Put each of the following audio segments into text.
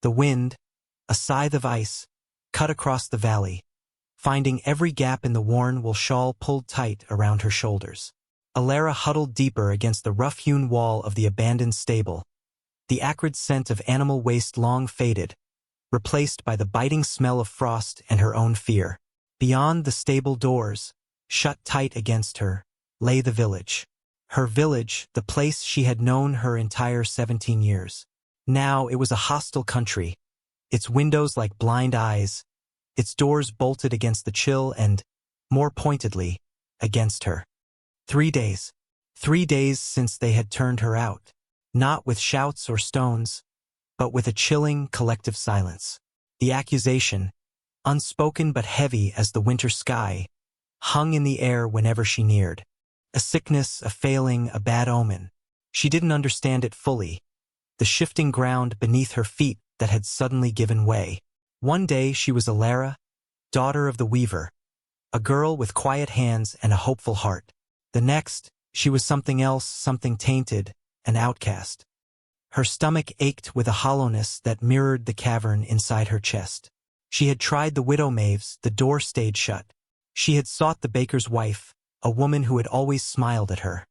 The wind, a scythe of ice, cut across the valley, finding every gap in the worn wool shawl pulled tight around her shoulders. Alara huddled deeper against the rough-hewn wall of the abandoned stable. The acrid scent of animal waste long faded, replaced by the biting smell of frost and her own fear. Beyond the stable doors, shut tight against her, lay the village. Her village, the place she had known her entire 17 years. Now it was a hostile country, its windows like blind eyes, its doors bolted against the chill and, more pointedly, against her. 3 days. 3 days since they had turned her out, not with shouts or stones, but with a chilling, collective silence. The accusation, unspoken but heavy as the winter sky, hung in the air whenever she neared. A sickness, a failing, a bad omen. She didn't understand it fully, the shifting ground beneath her feet that had suddenly given way. One day she was Alara, daughter of the weaver, a girl with quiet hands and a hopeful heart. The next, she was something else, something tainted, an outcast. Her stomach ached with a hollowness that mirrored the cavern inside her chest. She had tried the widow Maeve's, the door stayed shut. She had sought the baker's wife, a woman who had always smiled at her.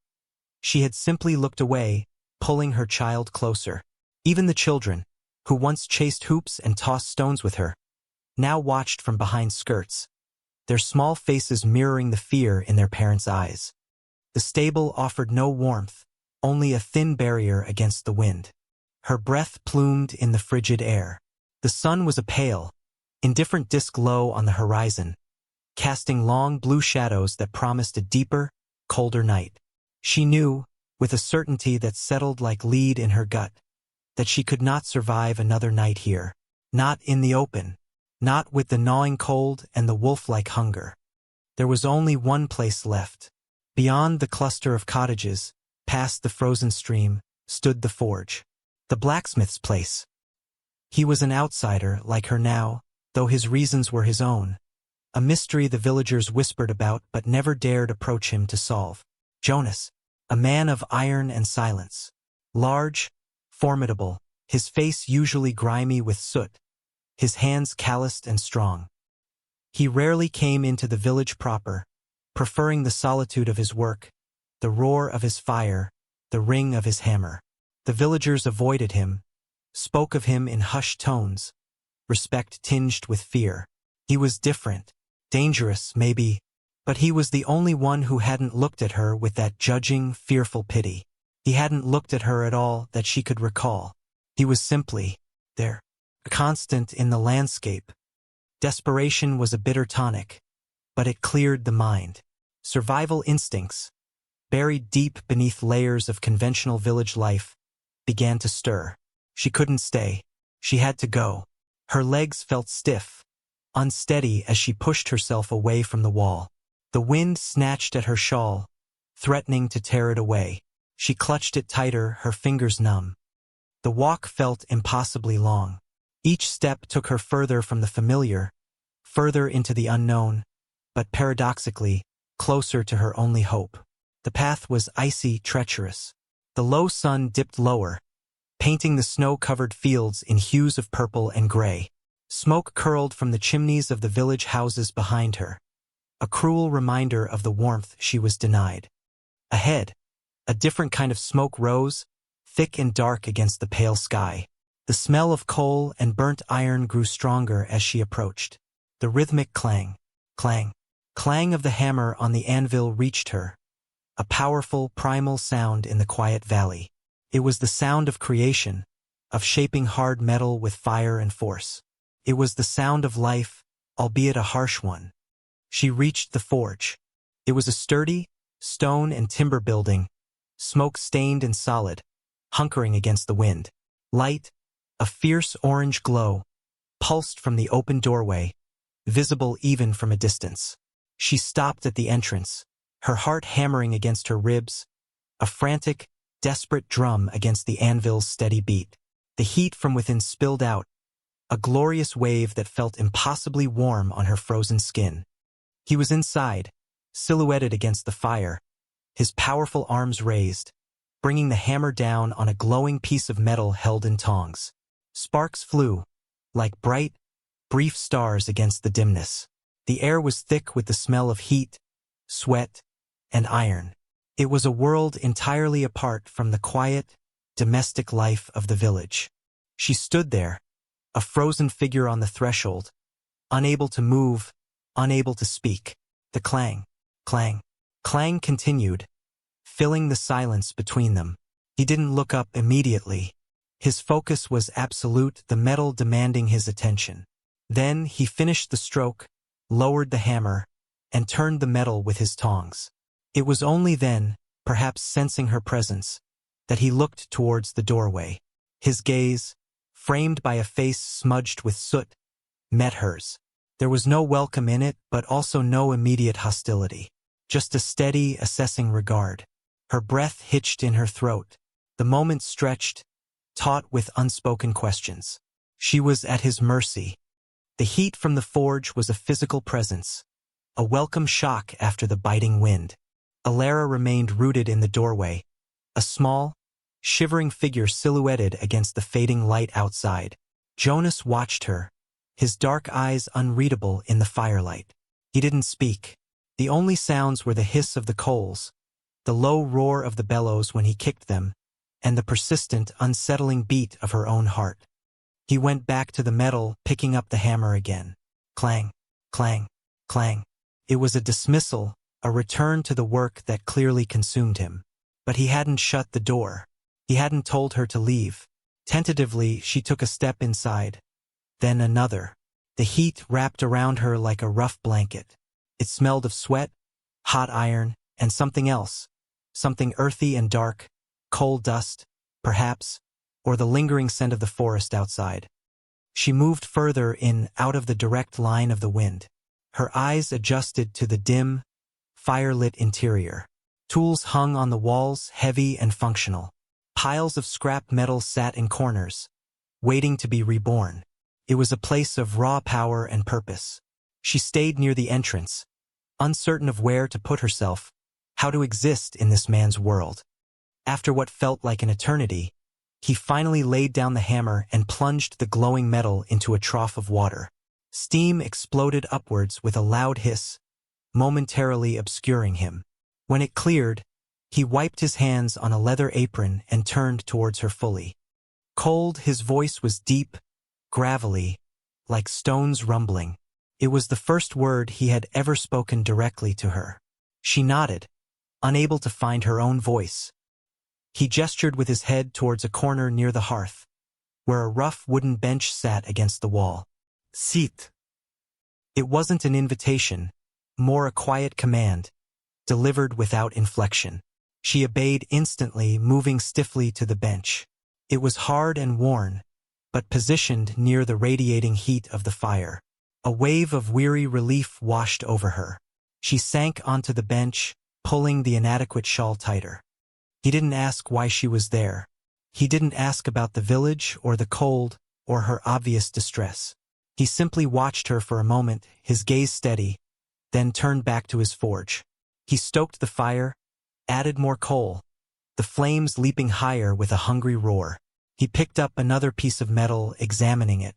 She had simply looked away, pulling her child closer. Even the children, who once chased hoops and tossed stones with her, now watched from behind skirts, their small faces mirroring the fear in their parents' eyes. The stable offered no warmth, only a thin barrier against the wind. Her breath plumed in the frigid air. The sun was a pale, indifferent disk low on the horizon, casting long blue shadows that promised a deeper, colder night. She knew, with a certainty that settled like lead in her gut, that she could not survive another night here. Not in the open, not with the gnawing cold and the wolf-like hunger. There was only one place left. Beyond the cluster of cottages, past the frozen stream, stood the forge. The blacksmith's place. He was an outsider like her now, though his reasons were his own. A mystery the villagers whispered about but never dared approach him to solve. Jonas, a man of iron and silence. Large, formidable, his face usually grimy with soot, his hands calloused and strong. He rarely came into the village proper, preferring the solitude of his work, the roar of his fire, the ring of his hammer. The villagers avoided him, spoke of him in hushed tones, respect tinged with fear. He was different, dangerous, maybe, but he was the only one who hadn't looked at her with that judging, fearful pity. He hadn't looked at her at all that she could recall. He was simply there, a constant in the landscape. Desperation was a bitter tonic, but it cleared the mind. Survival instincts, buried deep beneath layers of conventional village life, began to stir. She couldn't stay. She had to go. Her legs felt stiff, unsteady as she pushed herself away from the wall. The wind snatched at her shawl, threatening to tear it away. She clutched it tighter, her fingers numb. The walk felt impossibly long. Each step took her further from the familiar, further into the unknown, but paradoxically, closer to her only hope. The path was icy, treacherous. The low sun dipped lower, painting the snow-covered fields in hues of purple and gray. Smoke curled from the chimneys of the village houses behind her, a cruel reminder of the warmth she was denied. Ahead, a different kind of smoke rose, thick and dark against the pale sky. The smell of coal and burnt iron grew stronger as she approached. The rhythmic clang, clang, clang of the hammer on the anvil reached her, a powerful, primal sound in the quiet valley. It was the sound of creation, of shaping hard metal with fire and force. It was the sound of life, albeit a harsh one. She reached the forge. It was a sturdy, stone and timber building, smoke-stained and solid, hunkering against the wind. Light, a fierce orange glow, pulsed from the open doorway, visible even from a distance. She stopped at the entrance, her heart hammering against her ribs, a frantic, desperate drum against the anvil's steady beat. The heat from within spilled out, a glorious wave that felt impossibly warm on her frozen skin. He was inside, silhouetted against the fire, his powerful arms raised, bringing the hammer down on a glowing piece of metal held in tongs. Sparks flew, like bright, brief stars against the dimness. The air was thick with the smell of heat, sweat, and iron. It was a world entirely apart from the quiet, domestic life of the village. She stood there, a frozen figure on the threshold, unable to move, unable to speak. The clang, clang, clang continued, filling the silence between them. He didn't look up immediately. His focus was absolute, the metal demanding his attention. Then he finished the stroke, lowered the hammer, and turned the metal with his tongs. It was only then, perhaps sensing her presence, that he looked towards the doorway. His gaze, framed by a face smudged with soot, met hers. There was no welcome in it, but also no immediate hostility. Just a steady, assessing regard. Her breath hitched in her throat. The moment stretched, taut with unspoken questions. She was at his mercy. The heat from the forge was a physical presence, a welcome shock after the biting wind. Alara remained rooted in the doorway, a small, shivering figure silhouetted against the fading light outside. Jonas watched her, his dark eyes unreadable in the firelight. He didn't speak. The only sounds were the hiss of the coals, the low roar of the bellows when he kicked them, and the persistent, unsettling beat of her own heart. He went back to the metal, picking up the hammer again. Clang, clang, clang. It was a dismissal, a return to the work that clearly consumed him. But he hadn't shut the door. He hadn't told her to leave. Tentatively, she took a step inside. Then another. The heat wrapped around her like a rough blanket. It smelled of sweat, hot iron, and something else. Something earthy and dark, coal dust, perhaps, or the lingering scent of the forest outside. She moved further in, out of the direct line of the wind. Her eyes adjusted to the dim, fire-lit interior. Tools hung on the walls, heavy and functional. Piles of scrap metal sat in corners, waiting to be reborn. It was a place of raw power and purpose. She stayed near the entrance, uncertain of where to put herself, how to exist in this man's world. After what felt like an eternity, he finally laid down the hammer and plunged the glowing metal into a trough of water. Steam exploded upwards with a loud hiss, momentarily obscuring him. When it cleared, he wiped his hands on a leather apron and turned towards her fully. Cold, his voice was deep, gravelly, like stones rumbling. It was the first word he had ever spoken directly to her. She nodded, unable to find her own voice. He gestured with his head towards a corner near the hearth, where a rough wooden bench sat against the wall. Sit. It wasn't an invitation, more a quiet command, delivered without inflection. She obeyed instantly, moving stiffly to the bench. It was hard and worn, but positioned near the radiating heat of the fire. A wave of weary relief washed over her. She sank onto the bench, pulling the inadequate shawl tighter. He didn't ask why she was there. He didn't ask about the village or the cold or her obvious distress. He simply watched her for a moment, his gaze steady, then turned back to his forge. He stoked the fire, added more coal, the flames leaping higher with a hungry roar. He picked up another piece of metal, examining it.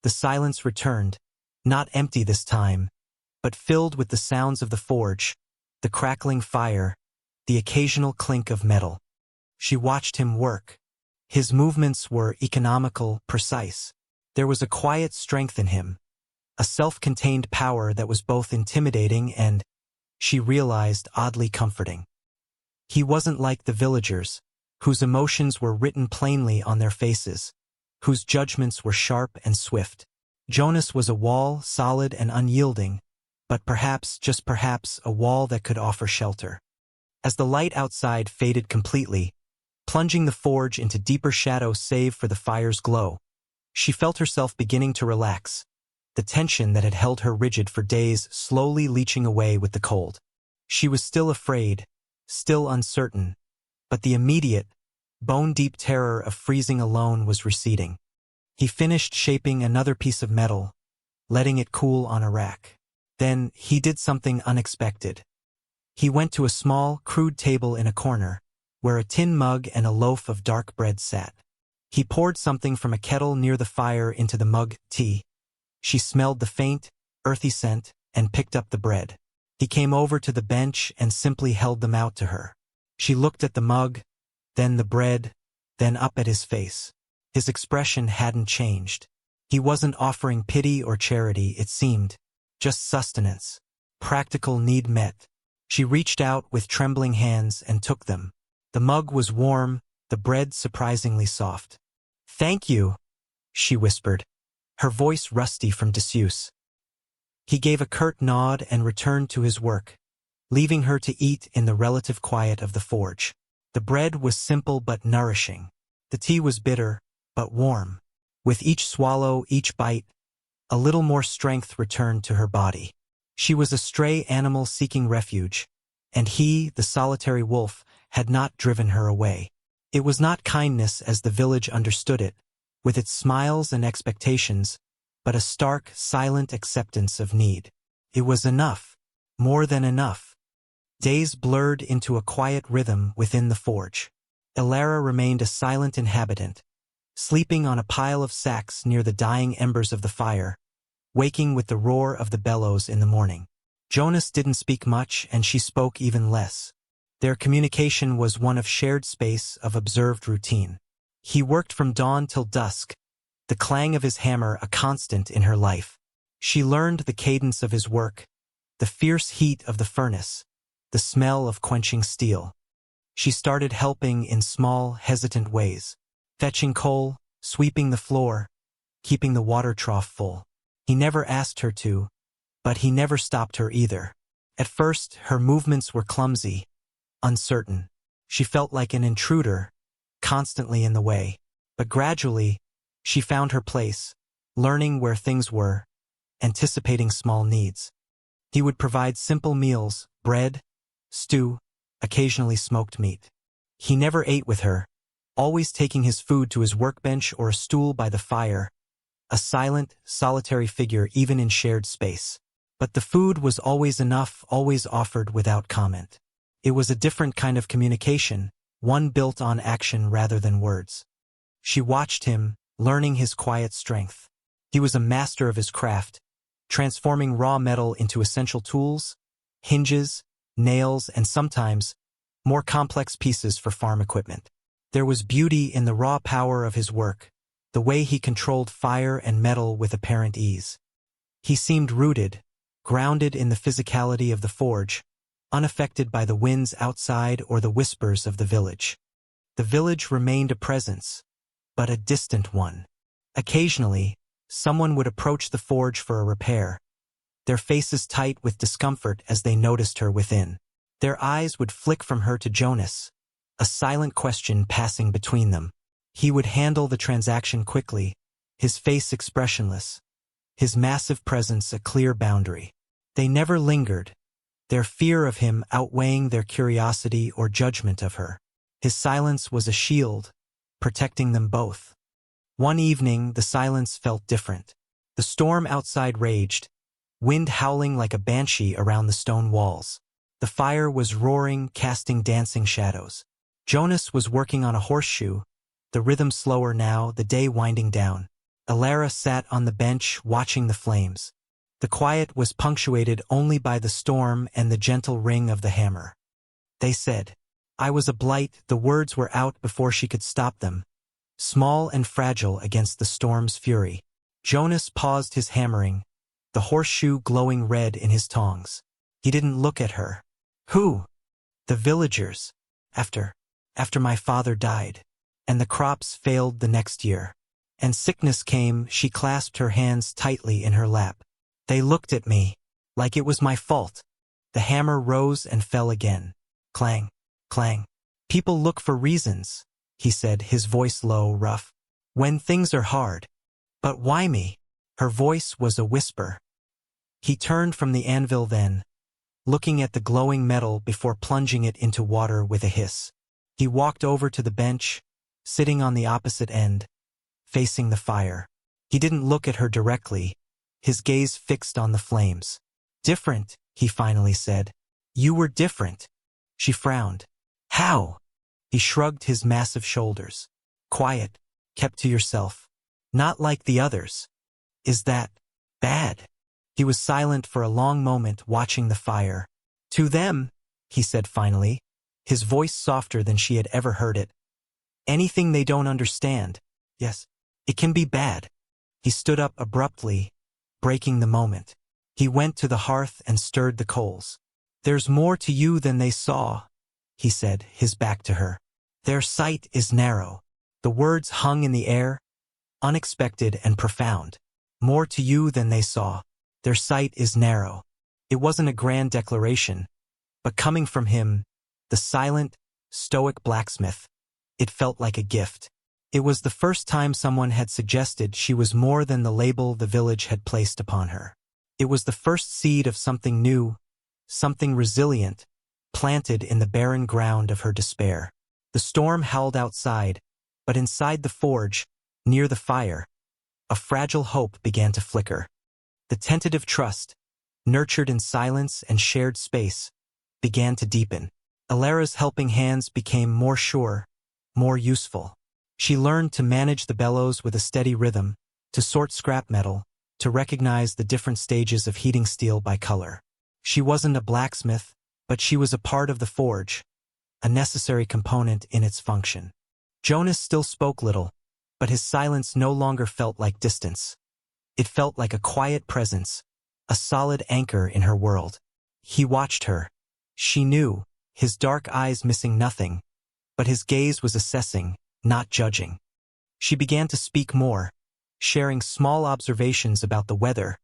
The silence returned, not empty this time, but filled with the sounds of the forge, the crackling fire, the occasional clink of metal. She watched him work. His movements were economical, precise. There was a quiet strength in him, a self-contained power that was both intimidating and, she realized, oddly comforting. He wasn't like the villagers, whose emotions were written plainly on their faces, whose judgments were sharp and swift. Jonas was a wall, solid and unyielding, but perhaps, just perhaps, a wall that could offer shelter. As the light outside faded completely, plunging the forge into deeper shadow save for the fire's glow, she felt herself beginning to relax, the tension that had held her rigid for days slowly leaching away with the cold. She was still afraid, still uncertain, but the immediate, bone-deep terror of freezing alone was receding. He finished shaping another piece of metal, letting it cool on a rack. Then he did something unexpected. He went to a small, crude table in a corner, where a tin mug and a loaf of dark bread sat. He poured something from a kettle near the fire into the mug, tea. She smelled the faint, earthy scent and picked up the bread. He came over to the bench and simply held them out to her. She looked at the mug, then the bread, then up at his face. His expression hadn't changed. He wasn't offering pity or charity, it seemed. Just sustenance. Practical need met. She reached out with trembling hands and took them. The mug was warm, the bread surprisingly soft. "Thank you," she whispered, her voice rusty from disuse. He gave a curt nod and returned to his work, leaving her to eat in the relative quiet of the forge. The bread was simple but nourishing. The tea was bitter, but warm. With each swallow, each bite, a little more strength returned to her body. She was a stray animal seeking refuge, and he, the solitary wolf, had not driven her away. It was not kindness as the village understood it, with its smiles and expectations, but a stark, silent acceptance of need. It was enough, more than enough. Days blurred into a quiet rhythm within the forge. Elara remained a silent inhabitant, sleeping on a pile of sacks near the dying embers of the fire, waking with the roar of the bellows in the morning. Jonas didn't speak much, and she spoke even less. Their communication was one of shared space, of observed routine. He worked from dawn till dusk, the clang of his hammer a constant in her life. She learned the cadence of his work, the fierce heat of the furnace, the smell of quenching steel. She started helping in small, hesitant ways, fetching coal, sweeping the floor, keeping the water trough full. He never asked her to, but he never stopped her either. At first, her movements were clumsy, uncertain. She felt like an intruder, constantly in the way. But gradually, she found her place, learning where things were, anticipating small needs. He would provide simple meals, bread, stew, occasionally smoked meat. He never ate with her, always taking his food to his workbench or a stool by the fire, a silent, solitary figure even in shared space. But the food was always enough, always offered without comment. It was a different kind of communication, one built on action rather than words. She watched him, learning his quiet strength. He was a master of his craft, transforming raw metal into essential tools, hinges, nails, and sometimes more complex pieces for farm equipment. There was beauty in the raw power of his work, the way he controlled fire and metal with apparent ease. He seemed rooted, grounded in the physicality of the forge, unaffected by the winds outside or the whispers of the village. The village remained a presence, but a distant one. Occasionally, someone would approach the forge for a repair, their faces tight with discomfort as they noticed her within. Their eyes would flick from her to Jonas, a silent question passing between them. He would handle the transaction quickly, his face expressionless, his massive presence a clear boundary. They never lingered, their fear of him outweighing their curiosity or judgment of her. His silence was a shield, protecting them both. One evening, the silence felt different. The storm outside raged, wind howling like a banshee around the stone walls. The fire was roaring, casting dancing shadows. Jonas was working on a horseshoe, the rhythm slower now, the day winding down. Elara sat on the bench, watching the flames. The quiet was punctuated only by the storm and the gentle ring of the hammer. They said, "I was a blight," the words were out before she could stop them, small and fragile against the storm's fury. Jonas paused his hammering, the horseshoe glowing red in his tongs. He didn't look at her. "Who?" "The villagers. After my father died. And the crops failed the next year. And sickness came," she clasped her hands tightly in her lap. "They looked at me, like it was my fault." The hammer rose and fell again. Clang, clang. "People look for reasons," he said, his voice low, rough. "When things are hard. But why me?" Her voice was a whisper. He turned from the anvil then, looking at the glowing metal before plunging it into water with a hiss. He walked over to the bench, sitting on the opposite end, facing the fire. He didn't look at her directly, his gaze fixed on the flames. "Different," he finally said. "You were different." She frowned. "How?" He shrugged his massive shoulders. "Quiet. kept to yourself. Not like the others. Is that bad? He was silent for a long moment, watching the fire. To them, he said finally, his voice softer than she had ever heard it. Anything they don't understand. Yes, it can be bad. He stood up abruptly, breaking the moment. He went to the hearth and stirred the coals. There's more to you than they saw, he said, his back to her. Their sight is narrow. The words hung in the air, unexpected and profound. More to you than they saw. Their sight is narrow. It wasn't a grand declaration, but coming from him, the silent, stoic blacksmith, it felt like a gift. It was the first time someone had suggested she was more than the label the village had placed upon her. It was the first seed of something new, something resilient, planted in the barren ground of her despair. The storm howled outside, but inside the forge, near the fire, a fragile hope began to flicker. The tentative trust, nurtured in silence and shared space, began to deepen. Alara's helping hands became more sure, more useful. She learned to manage the bellows with a steady rhythm, to sort scrap metal, to recognize the different stages of heating steel by color. She wasn't a blacksmith, but she was a part of the forge, a necessary component in its function. Jonas still spoke little, but his silence no longer felt like distance. It felt like a quiet presence, a solid anchor in her world. He watched her. She knew, his dark eyes missing nothing, but his gaze was assessing, not judging. She began to speak more, sharing small observations about the weather,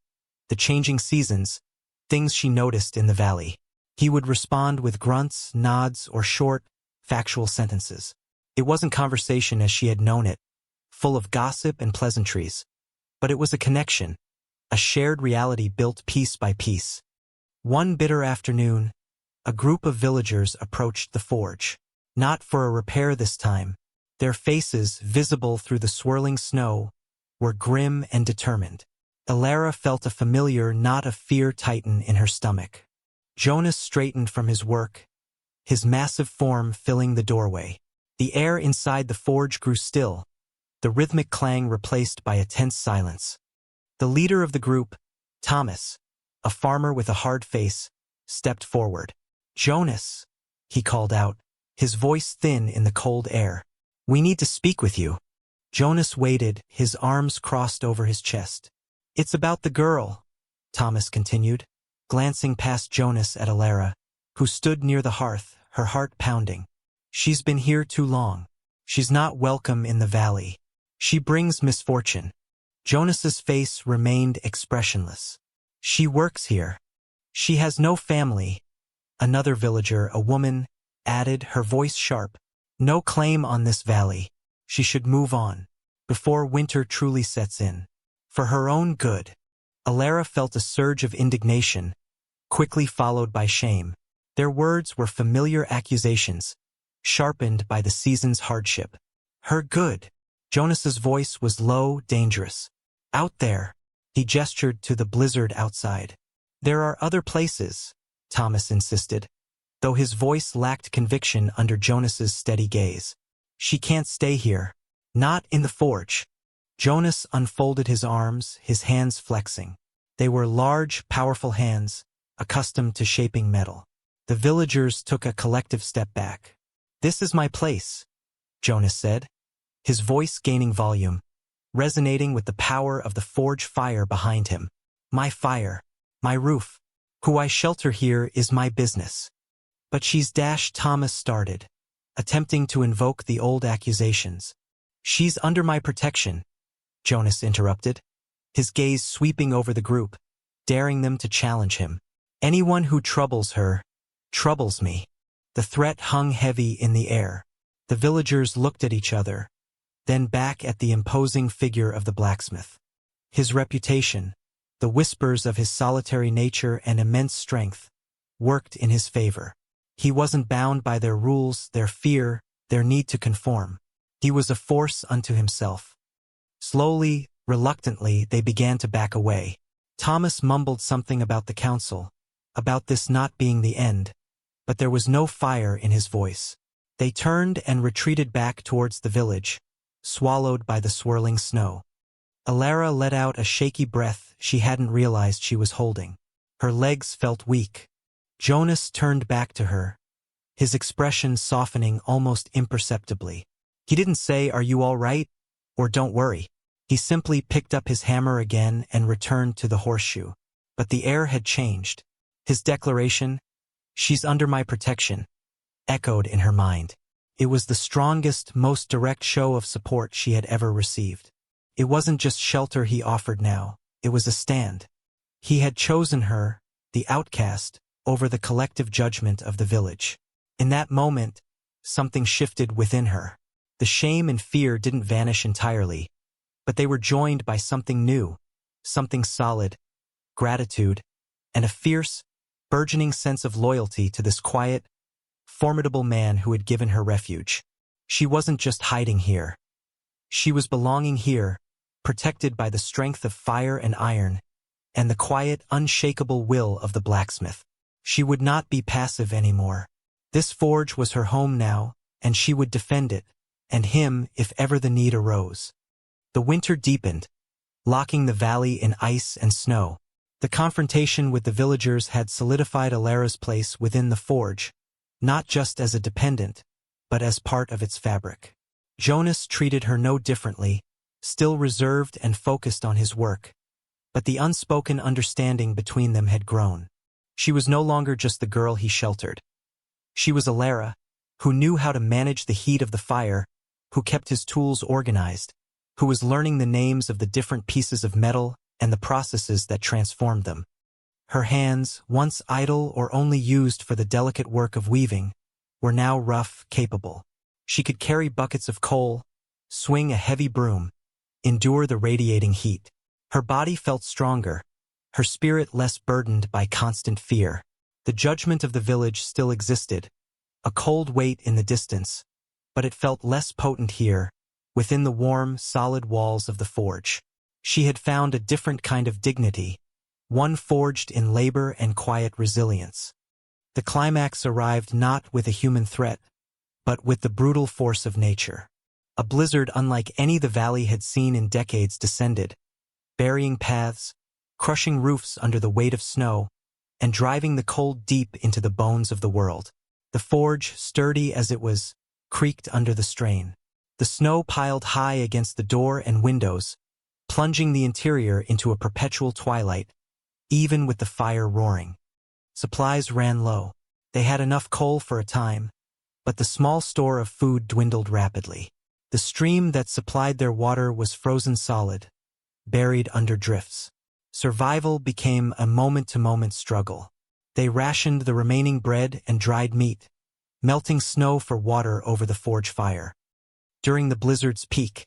the changing seasons, things she noticed in the valley. He would respond with grunts, nods, or short, factual sentences. It wasn't conversation as she had known it, full of gossip and pleasantries, but it was a connection, a shared reality built piece by piece. One bitter afternoon, a group of villagers approached the forge. Not for a repair this time. Their faces, visible through the swirling snow, were grim and determined. Alara felt a familiar knot of fear tighten in her stomach. Jonas straightened from his work, his massive form filling the doorway. The air inside the forge grew still, the rhythmic clang replaced by a tense silence. The leader of the group, Thomas, a farmer with a hard face, stepped forward. "Jonas," he called out, his voice thin in the cold air. "We need to speak with you." Jonas waited, his arms crossed over his chest. "It's about the girl," Thomas continued, glancing past Jonas at Alara, who stood near the hearth, her heart pounding. "She's been here too long. She's not welcome in the valley. She brings misfortune." Jonas's face remained expressionless. "She works here. She has no family," another villager, a woman, added, her voice sharp. "No claim on this valley. She should move on, before winter truly sets in. For her own good." Alara felt a surge of indignation, quickly followed by shame. Their words were familiar accusations, sharpened by the season's hardship. Her good. Jonas's voice was low, dangerous. "Out there," he gestured to the blizzard outside. "There are other places," Thomas insisted, though his voice lacked conviction under Jonas's steady gaze. "She can't stay here. Not in the forge." Jonas unfolded his arms, his hands flexing. They were large, powerful hands, accustomed to shaping metal. The villagers took a collective step back. "This is my place," Jonas said, his voice gaining volume, resonating with the power of the forge fire behind him. "My fire, my roof. Who I shelter here is my business." "But she's " Thomas started, attempting to invoke the old accusations. "She's under my protection," Jonas interrupted, his gaze sweeping over the group, daring them to challenge him. "Anyone who troubles her, troubles me." The threat hung heavy in the air. The villagers looked at each other, then back at the imposing figure of the blacksmith. His reputation, the whispers of his solitary nature and immense strength, worked in his favor. He wasn't bound by their rules, their fear, their need to conform. He was a force unto himself. Slowly, reluctantly, they began to back away. Thomas mumbled something about the council, about this not being the end, but there was no fire in his voice. They turned and retreated back towards the village, swallowed by the swirling snow. Alara let out a shaky breath she hadn't realized she was holding. Her legs felt weak. Jonas turned back to her, his expression softening almost imperceptibly. He didn't say, "Are you all right?" or "Don't worry." He simply picked up his hammer again and returned to the horseshoe. But the air had changed. His declaration, "She's under my protection," echoed in her mind. It was the strongest, most direct show of support she had ever received. It wasn't just shelter he offered now, it was a stand. He had chosen her, the outcast, over the collective judgment of the village. In that moment, something shifted within her. The shame and fear didn't vanish entirely, but they were joined by something new, something solid, gratitude, and a fierce, burgeoning sense of loyalty to this quiet, formidable man who had given her refuge. She wasn't just hiding here. She was belonging here, protected by the strength of fire and iron, and the quiet, unshakable will of the blacksmith. She would not be passive anymore. This forge was her home now, and she would defend it, and him if ever the need arose. The winter deepened, locking the valley in ice and snow. The confrontation with the villagers had solidified Alara's place within the forge, not just as a dependent, but as part of its fabric. Jonas treated her no differently, still reserved and focused on his work, but the unspoken understanding between them had grown. She was no longer just the girl he sheltered. She was Alara, who knew how to manage the heat of the fire, who kept his tools organized, who was learning the names of the different pieces of metal and the processes that transformed them. Her hands, once idle or only used for the delicate work of weaving, were now rough, capable. She could carry buckets of coal, swing a heavy broom, endure the radiating heat. Her body felt stronger, her spirit less burdened by constant fear. The judgment of the village still existed, a cold weight in the distance, but it felt less potent here, within the warm, solid walls of the forge. She had found a different kind of dignity, one forged in labor and quiet resilience. The climax arrived not with a human threat, but with the brutal force of nature. A blizzard unlike any the valley had seen in decades descended, burying paths, crushing roofs under the weight of snow, and driving the cold deep into the bones of the world. The forge, sturdy as it was, creaked under the strain. The snow piled high against the door and windows, plunging the interior into a perpetual twilight, even with the fire roaring. Supplies ran low. They had enough coal for a time, but the small store of food dwindled rapidly. The stream that supplied their water was frozen solid, buried under drifts. Survival became a moment-to-moment struggle. They rationed the remaining bread and dried meat, melting snow for water over the forge fire. During the blizzard's peak,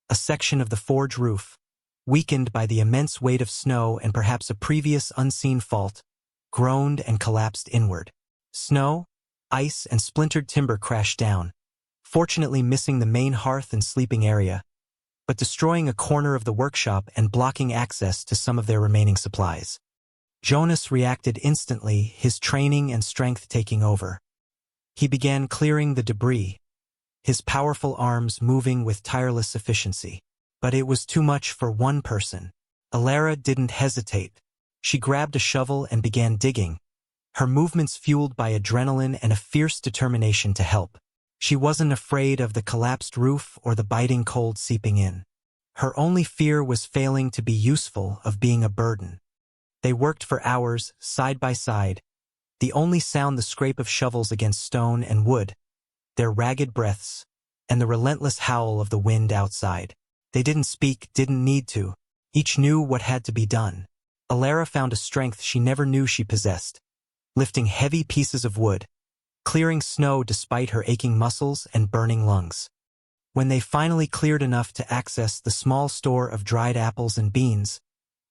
a section of the forge roof, weakened by the immense weight of snow and perhaps a previous unseen fault, groaned and collapsed inward. Snow, ice, and splintered timber crashed down, fortunately missing the main hearth and sleeping area, but destroying a corner of the workshop and blocking access to some of their remaining supplies. Jonas reacted instantly, his training and strength taking over. He began clearing the debris, his powerful arms moving with tireless efficiency. But it was too much for one person. Alara didn't hesitate. She grabbed a shovel and began digging, her movements fueled by adrenaline and a fierce determination to help. She wasn't afraid of the collapsed roof or the biting cold seeping in. Her only fear was failing to be useful, of being a burden. They worked for hours, side by side, the only sound the scrape of shovels against stone and wood, their ragged breaths, and the relentless howl of the wind outside. They didn't speak, didn't need to. Each knew what had to be done. Alara found a strength she never knew she possessed, lifting heavy pieces of wood, clearing snow despite her aching muscles and burning lungs. When they finally cleared enough to access the small store of dried apples and beans,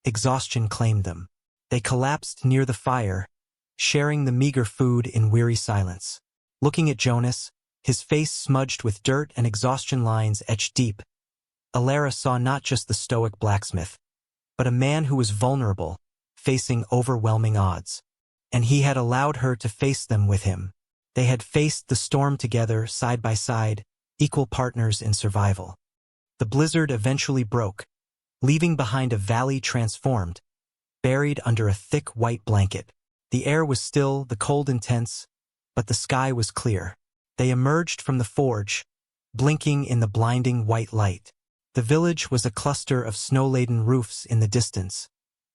exhaustion claimed them. They collapsed near the fire, sharing the meager food in weary silence. Looking at Jonas, his face smudged with dirt and exhaustion lines etched deep, Alara saw not just the stoic blacksmith, but a man who was vulnerable, facing overwhelming odds. And he had allowed her to face them with him. They had faced the storm together, side by side, equal partners in survival. The blizzard eventually broke, leaving behind a valley transformed, buried under a thick white blanket. The air was still, the cold intense, but the sky was clear. They emerged from the forge, blinking in the blinding white light. The village was a cluster of snow-laden roofs in the distance,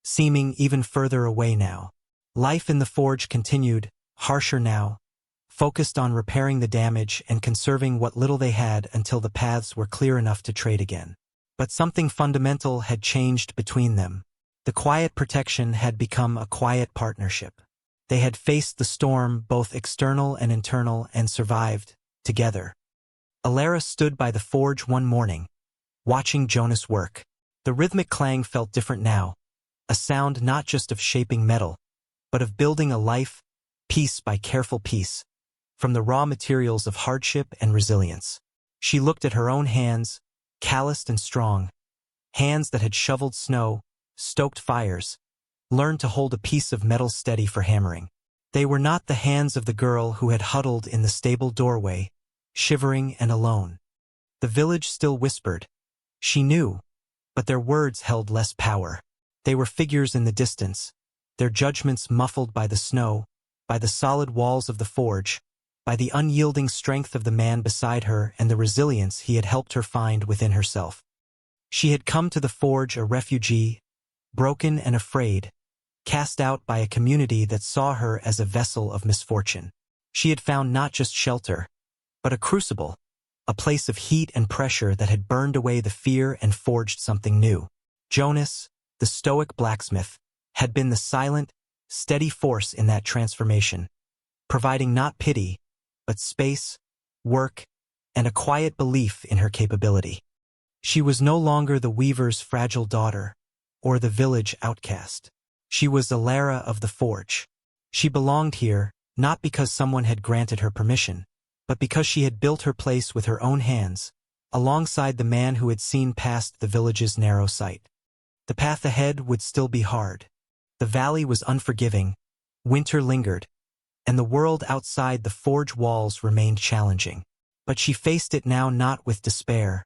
seeming even further away now. Life in the forge continued, harsher now, focused on repairing the damage and conserving what little they had until the paths were clear enough to trade again. But something fundamental had changed between them. The quiet protection had become a quiet partnership. They had faced the storm, both external and internal, and survived, together. Alara stood by the forge one morning, watching Jonas work. The rhythmic clang felt different now, a sound not just of shaping metal, but of building a life, piece by careful piece, from the raw materials of hardship and resilience. She looked at her own hands, calloused and strong, hands that had shoveled snow, stoked fires, learned to hold a piece of metal steady for hammering. They were not the hands of the girl who had huddled in the stable doorway, shivering and alone. The village still whispered. She knew, but their words held less power. They were figures in the distance, their judgments muffled by the snow, by the solid walls of the forge, by the unyielding strength of the man beside her and the resilience he had helped her find within herself. She had come to the forge a refugee, broken and afraid, cast out by a community that saw her as a vessel of misfortune. She had found not just shelter, but a crucible, a place of heat and pressure that had burned away the fear and forged something new. Jonas, the stoic blacksmith, had been the silent, steady force in that transformation, providing not pity, but space, work, and a quiet belief in her capability. She was no longer the weaver's fragile daughter, or the village outcast. She was Alara of the forge. She belonged here, not because someone had granted her permission, but because she had built her place with her own hands, alongside the man who had seen past the village's narrow sight. The path ahead would still be hard. The valley was unforgiving, winter lingered, and the world outside the forge walls remained challenging. But she faced it now not with despair,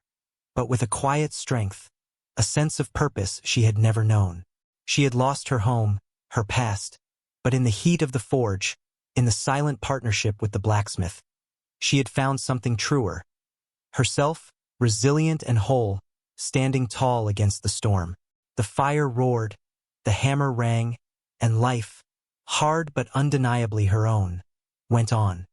but with a quiet strength, a sense of purpose she had never known. She had lost her home, her past, but in the heat of the forge, in the silent partnership with the blacksmith, she had found something truer. Herself, resilient and whole, standing tall against the storm. The fire roared, the hammer rang, and life, hard but undeniably her own, went on.